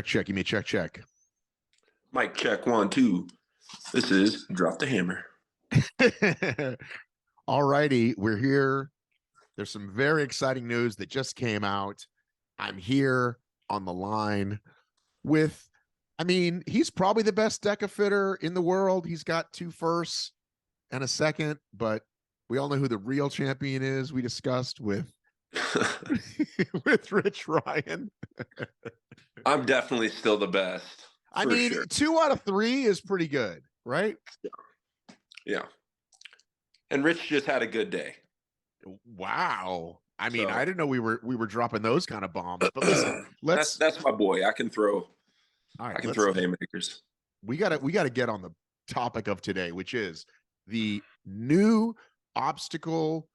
Check. Give me a check. Mic check 1 2. This is Drop the Hammer. All righty, we're here. There's some very exciting news that just came out. I'm here on the line with, he's probably the best deca fitter in the world. He's got 2 firsts and a second, but we all know who the real champion is. We discussed with with Rich Ryan. I'm definitely still the best. Sure. 2 out of 3 is pretty good, right? Yeah. And Rich just had a good day. Wow. I didn't know we were dropping those kind of bombs. But listen, that's my boy. I can throw. All right, I can throw haymakers. We gotta get on the topic of today, which is the new obstacle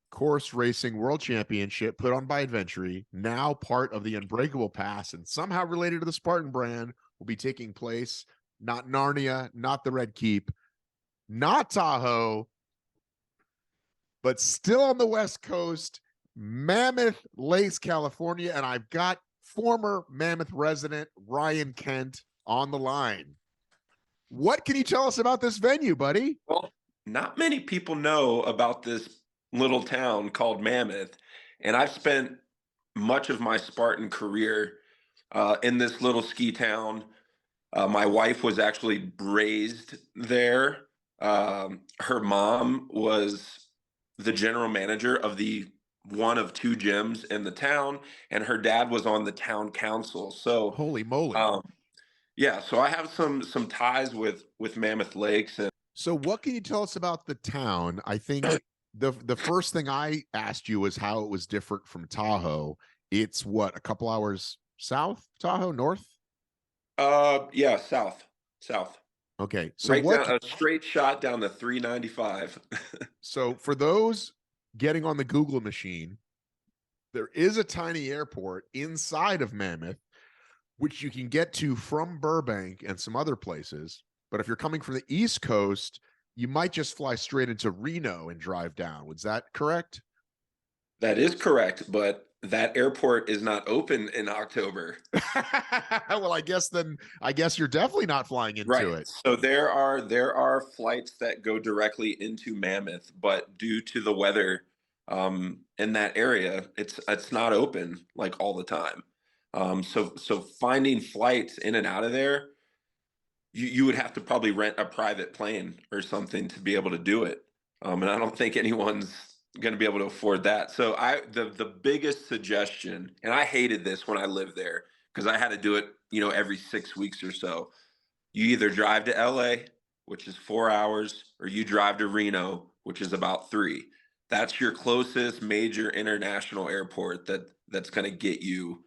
course racing world championship put on by Adventure, now part of the Unbreakable Pass and somehow related to the Spartan brand, will be taking place not Narnia, not the Red Keep, not Tahoe, but still on the West Coast, Mammoth Lakes, California. And I've got former Mammoth resident Ryan Kent on the line. What can you tell us about this venue, buddy? Well, not many people know about this little town called Mammoth, and I've spent much of my Spartan career in this little ski town. My wife was actually raised there. Her mom was the general manager of the one of 2 gyms in the town, and her dad was on the town council. So holy moly. Yeah, so I have some ties with Mammoth Lakes. And so what can you tell us about the town? I think the first thing I asked you was how it was different from Tahoe. It's what, a couple hours south, Tahoe, north? Yeah, south. Okay, so right down, a straight shot down the 395. So for those getting on the Google machine, there is a tiny airport inside of Mammoth, which you can get to from Burbank and some other places. But if you're coming from the East Coast, you might just fly straight into Reno and drive down. Was that correct? That is correct, but that airport is not open in October. Well, I guess you're definitely not flying into it. So there are flights that go directly into Mammoth, but due to the weather in that area, it's not open like all the time. So finding flights in and out of there, you would have to probably rent a private plane or something to be able to do it. And I don't think anyone's going to be able to afford that. So the biggest suggestion, and I hated this when I lived there because I had to do it, every 6 weeks or so. You either drive to LA, which is 4 hours, or you drive to Reno, which is about 3. That's your closest major international airport that's going to get you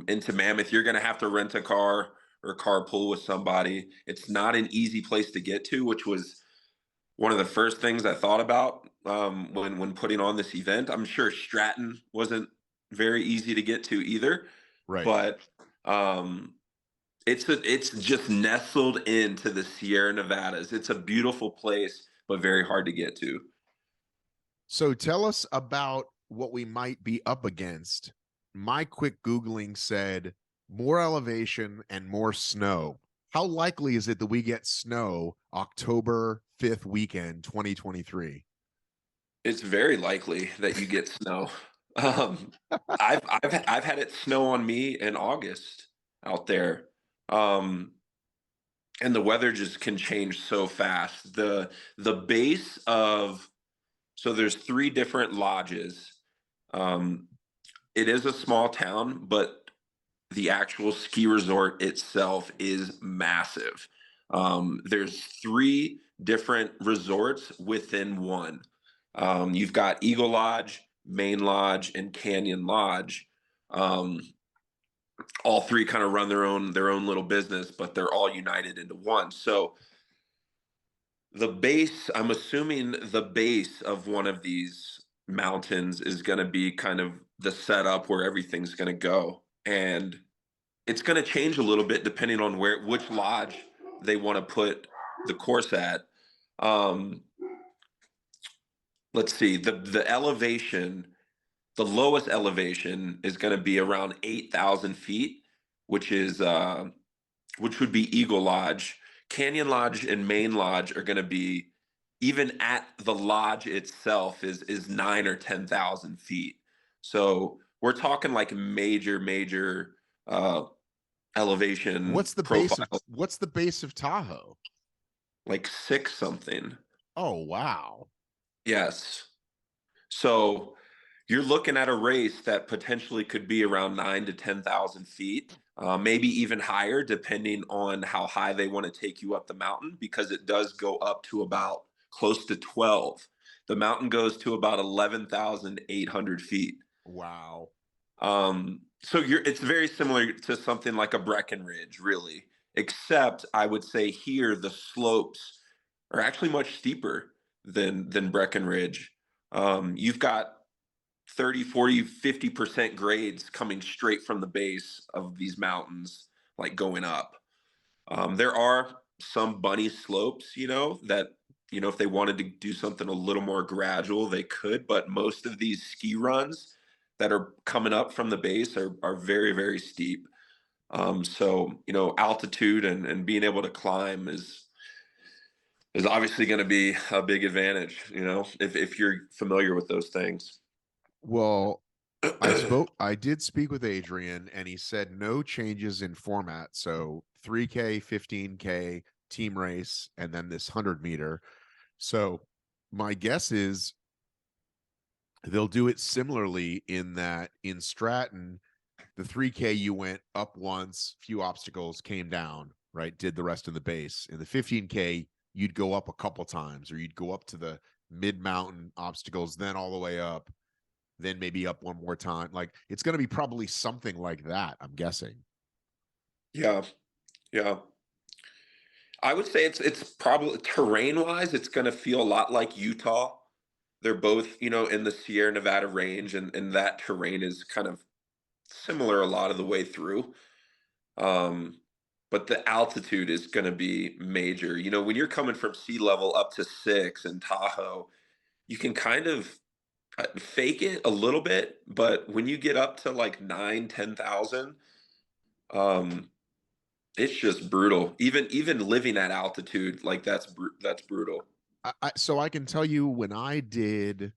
into Mammoth. You're going to have to rent a car or carpool with somebody. It's not an easy place to get to, which was one of the first things I thought about when putting on this event. I'm sure Stratton wasn't very easy to get to either, right? But it's just nestled into the Sierra Nevadas. It's a beautiful place, but very hard to get to. So tell us about what we might be up against. My quick Googling said more elevation and more snow. How likely is it that we get snow October 5th weekend, 2023? It's very likely that you get snow. I've had it snow on me in August out there. And the weather just can change so fast. The base of, so there's 3 different lodges. It is a small town, but the actual ski resort itself is massive. There's 3 different resorts within one. You've got Eagle Lodge, Main Lodge, and Canyon Lodge. All 3 kind of run their own little business, but they're all united into one. So the base, I'm assuming the base of one of these mountains is going to be kind of the setup where everything's going to go. And it's going to change a little bit depending on which lodge they want to put the course at. Let's see, the elevation, the lowest elevation is going to be around 8,000 feet. which is which would be Eagle Lodge. Canyon Lodge and Main Lodge are going to be, even at the lodge itself is 9 or 10,000 feet. So we're talking like major uh, elevation profile, What's the base of Tahoe? like six something. Oh, wow. Yes. So you're looking at a race that potentially could be around 9 to 10,000 feet, maybe even higher, depending on how high they want to take you up the mountain, because it does go up to about close to 12. The mountain goes to about 11,800 feet. Wow. So it's very similar to something like a Breckenridge, really, except I would say here the slopes are actually much steeper than Breckenridge. You've got 30, 40, 50% grades coming straight from the base of these mountains, like going up. There are some bunny slopes, that, if they wanted to do something a little more gradual, they could, but most of these ski runs that are coming up from the base are very, very steep. So, altitude and being able to climb is obviously going to be a big advantage, if you're familiar with those things. Well, I did speak with Adrian and he said no changes in format. So 3K, 15K, team race, and then this 100 meter. So my guess is they'll do it similarly in that in Stratton, the 3K you went up once, few obstacles, came down, right? Did the rest of the base. In the 15K, you'd go up a couple times, or you'd go up to the mid-mountain obstacles, then all the way up, then maybe up one more time. Like it's going to be probably something like that, I'm guessing. Yeah, yeah. I would say it's probably terrain wise, it's going to feel a lot like Utah. They're both, in the Sierra Nevada range, and that terrain is kind of similar a lot of the way through. Um, but the altitude is going to be major. When you're coming from sea level up to 6 in Tahoe, you can kind of fake it a little bit, but when you get up to like 9, 10,000, um, it's just brutal. Even living at altitude, like that's brutal. So I can tell you when I did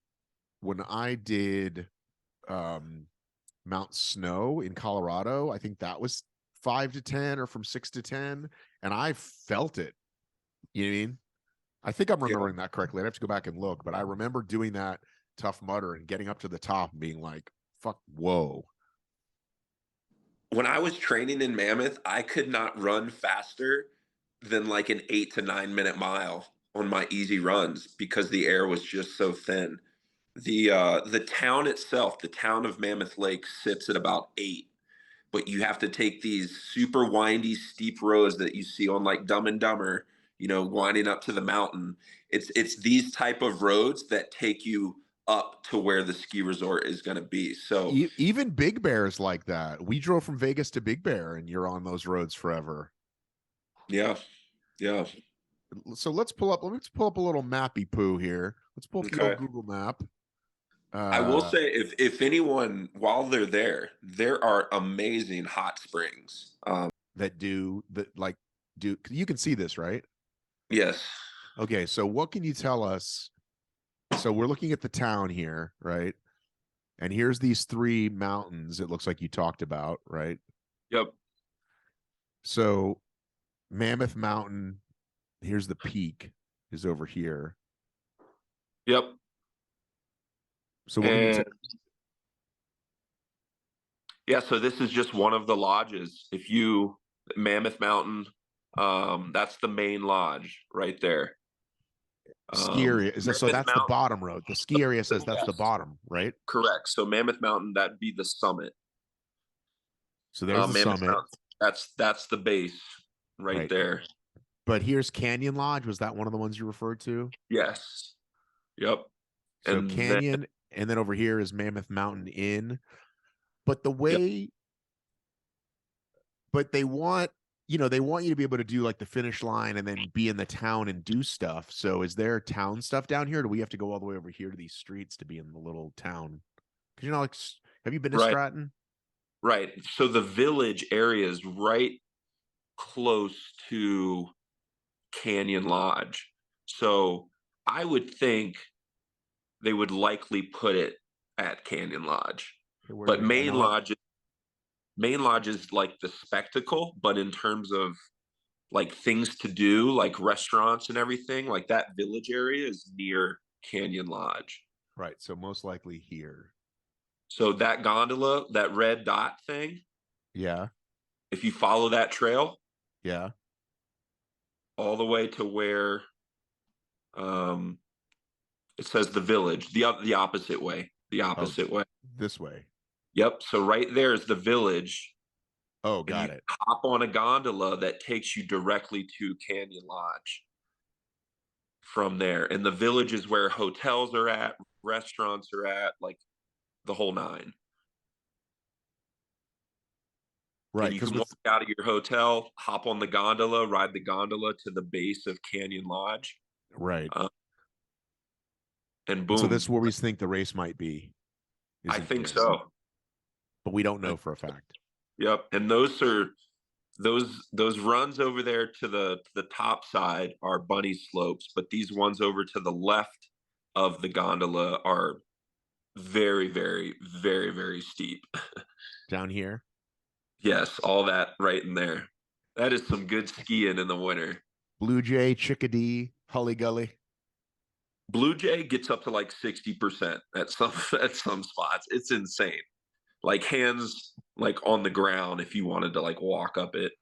um Mount Snow in Colorado, I think that was 5 to 10 or from 6 to 10, and I felt it. You know what I mean? I think I'm Yeah. remembering that correctly. I have to go back and look, but I remember doing that Tough Mudder and getting up to the top and being like, fuck, whoa. When I was training in Mammoth, I could not run faster than like an 8 to 9 minute mile on my easy runs because the air was just so thin. The town itself, the town of Mammoth Lakes, sits at about 8, but you have to take these super windy, steep roads that you see on like Dumb and Dumber, winding up to the mountain. It's these type of roads that take you up to where the ski resort is going to be. So Even Big Bear's like that. We drove from Vegas to Big Bear and you're on those roads forever. yeah, yeah, So let's pull up a little mappy poo here. Let's pull up the old okay. Google map. I will Uh say, if anyone, while they're there are amazing hot springs. that do that like do you can see this, right? Yes. Okay, so what can you tell us? So we're looking at the town here, right? And here's these three mountains it looks like you talked about, right? Yep. So Mammoth Mountain, here's the peak, is over here. Yep. So what can you And tell? yeah, so this is just one of the lodges. If you Mammoth Mountain, that's the main lodge right there. Ski area is that, so Mammoth that's the Mountain, bottom road. The ski area says that's the yes, bottom, right? correct. So Mammoth Mountain, that'd be the summit. So there's the Mammoth summit, Mountain, that's the base right right? there. But here's Canyon Lodge. Was that one of the ones you referred to? Yes. Yep. So And then Canyon, and then over here is Mammoth Mountain Inn. But the yep. way, but they want you to be able to do like the finish line and then be in the town and do stuff. So is there town stuff down here? Or do we have to go all the way over here to these streets to be in the little town? Because like, have you been to Right. Stratton? Right. So the village area is right close to Canyon Lodge. So I would think they would likely put it at Canyon Lodge. Okay, where are But they? I know. Main Lodge is like the spectacle, but in terms of like things to do, like restaurants and everything, like that village area is near Canyon Lodge. Right. So most likely here. So that gondola, that red dot thing, Yeah. if you follow that trail Yeah. all the way to where um it says the village, the opposite way, the Oh, opposite way. this way. Yep. So right there is the village, Oh, and you got it. hop on a gondola that takes you directly to Canyon Lodge from there. And the village is where hotels are at, restaurants are at, like the whole nine. Right. And you Because can walk with out of your hotel, hop on the gondola, ride the gondola to the base of Canyon Lodge, right. uh, and And so this is boom. where we think the race might be, is I in think here, so. but we don't know for a fact. Yep. And those runs over there to the top side are bunny slopes, but these ones over to the left of the gondola are very, very, very, very steep. Down here. Yes, all that right in there. That is some good skiing in the winter. Blue Jay, Chickadee, Hully Gully. Blue Jay gets up to like 60% at some at some spots. It's insane. Like hands like on the ground if you wanted to like walk up it.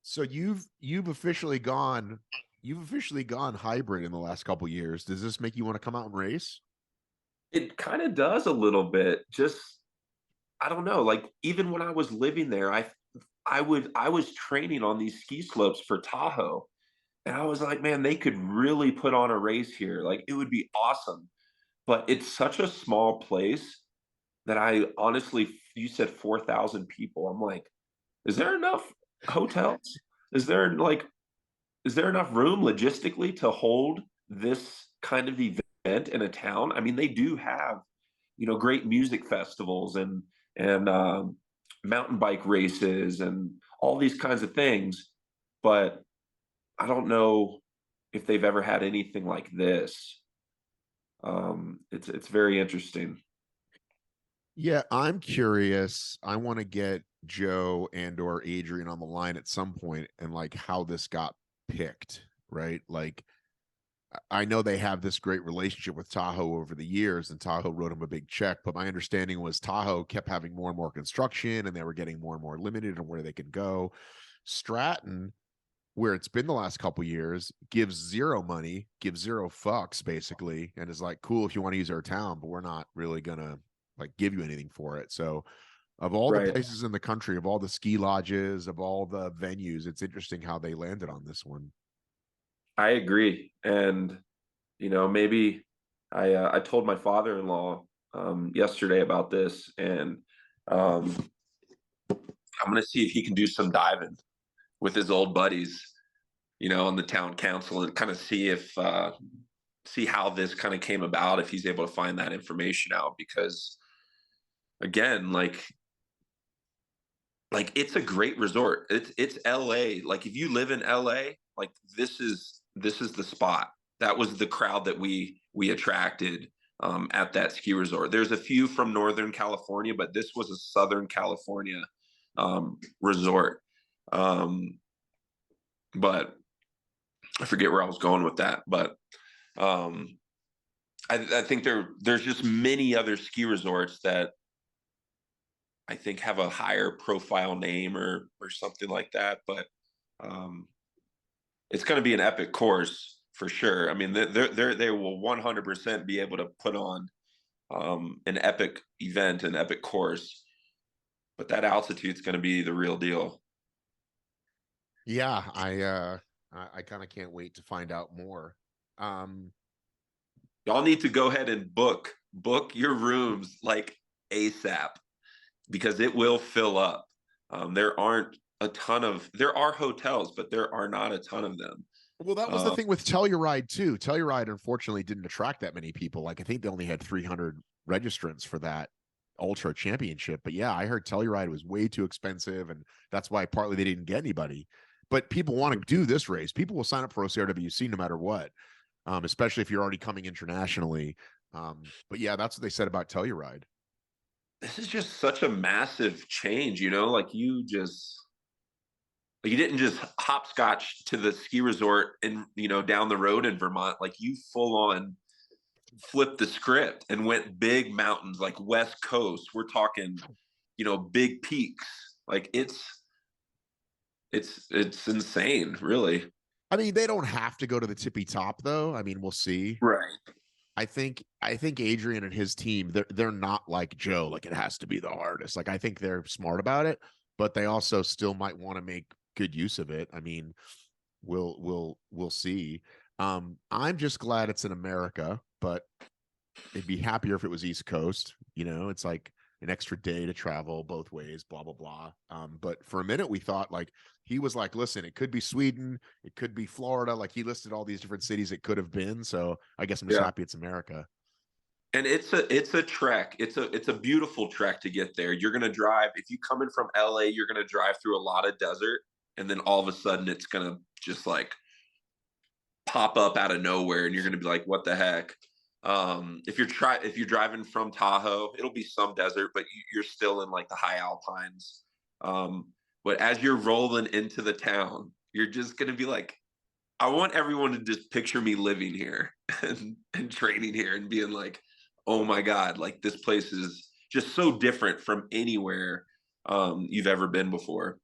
So you've officially gone hybrid in the last couple years. Does this make you want to come out and race? It kind of does a little bit. Just I don't know. Like even when I was living there, I was training on these ski slopes for Tahoe. And I was like, man, they could really put on a race here. Like it would be awesome. But it's such a small place that I honestly, you said 4,000 people. I'm like, is there enough hotels? Is there like, is there enough room logistically to hold this kind of event in a town? I mean, they do have, great music festivals and mountain bike races and all these kinds of things, but I don't know if they've ever had anything like this. It's very interesting. Yeah, I'm curious. I want to get Joe and or Adrian on the line at some point and like how this got picked, right? Like I know they have this great relationship with Tahoe over the years, and Tahoe wrote him a big check. But my understanding was Tahoe kept having more and more construction, and they were getting more and more limited on where they could go. Stratton, where it's been the last couple years, gives zero money, gives zero fucks basically, and is like, cool if you want to use our town, but we're not really gonna like give you anything for it. So of all the Right. places in the country, of all the ski lodges, of all the venues, it's interesting how they landed on this one. I agree. And, maybe I told my father-in-law yesterday about this, and um, I'm going to see if he can do some diving with his old buddies, on the town council and kind of see how this kind of came about, if he's able to find that information out. Because again, like it's a great resort. It's LA. Like if you live in LA, like this is the spot. That was the crowd that we attracted at that ski resort. There's a few from Northern California, but this was a Southern California resort. But I forget where I was going with that. But um, I think there's just many other ski resorts that I think have a higher profile name or something like that. But um, it's going to be an epic course for sure. I mean, they will 100% be able to put on an epic event, an epic course. But that altitude is going to be the real deal. Yeah, I kind of can't wait to find out more. Um, Y'all need to go ahead and book your rooms like ASAP, because it will fill up. There are hotels, but there are not a ton of them. well, that was the Uh, thing with Telluride too. Telluride unfortunately didn't attract that many people. Like I think they only had 300 registrants for that ultra championship. But yeah, I heard Telluride was way too expensive, and that's why partly they didn't get anybody. But people want to do this race. People will sign up for OCRWC no matter what, especially if you're already coming internationally. But yeah, that's what they said about Telluride. This is just such a massive change, you know, like you didn't just hopscotch to the ski resort and, you know, down the road in Vermont. Like you full on flipped the script and went big mountains, like West Coast. We're talking, you know, big peaks. Like it's insane, really. I mean, they don't have to go to the tippy top though. I mean, we'll see. Right. I think Adrian and his team, they're not like Joe, like it has to be the hardest. Like I think they're smart about it, but they also still might want to make good use of it. I mean, we'll see. I'm just glad it's in America, but they'd be happier if it was East Coast. You know, it's like an extra day to travel both ways, blah, blah, blah. But for a minute, we thought like he was like, listen, it could be Sweden, it could be Florida. Like he listed all these different cities it could have been. So I guess I'm just Yeah. happy it's America. And it's a trek. It's a beautiful trek to get there. You're gonna drive if you come in from LA, you're gonna drive through a lot of desert, and then all of a sudden it's gonna just like pop up out of nowhere, and you're gonna be like, "What the heck?" If you're driving from Tahoe, it'll be some desert, but you're still in like the high alpines. But as you're rolling into the town, you're just gonna be like, I want everyone to just picture me living here and training here and being like, oh my God, like this place is just so different from anywhere you've ever been before.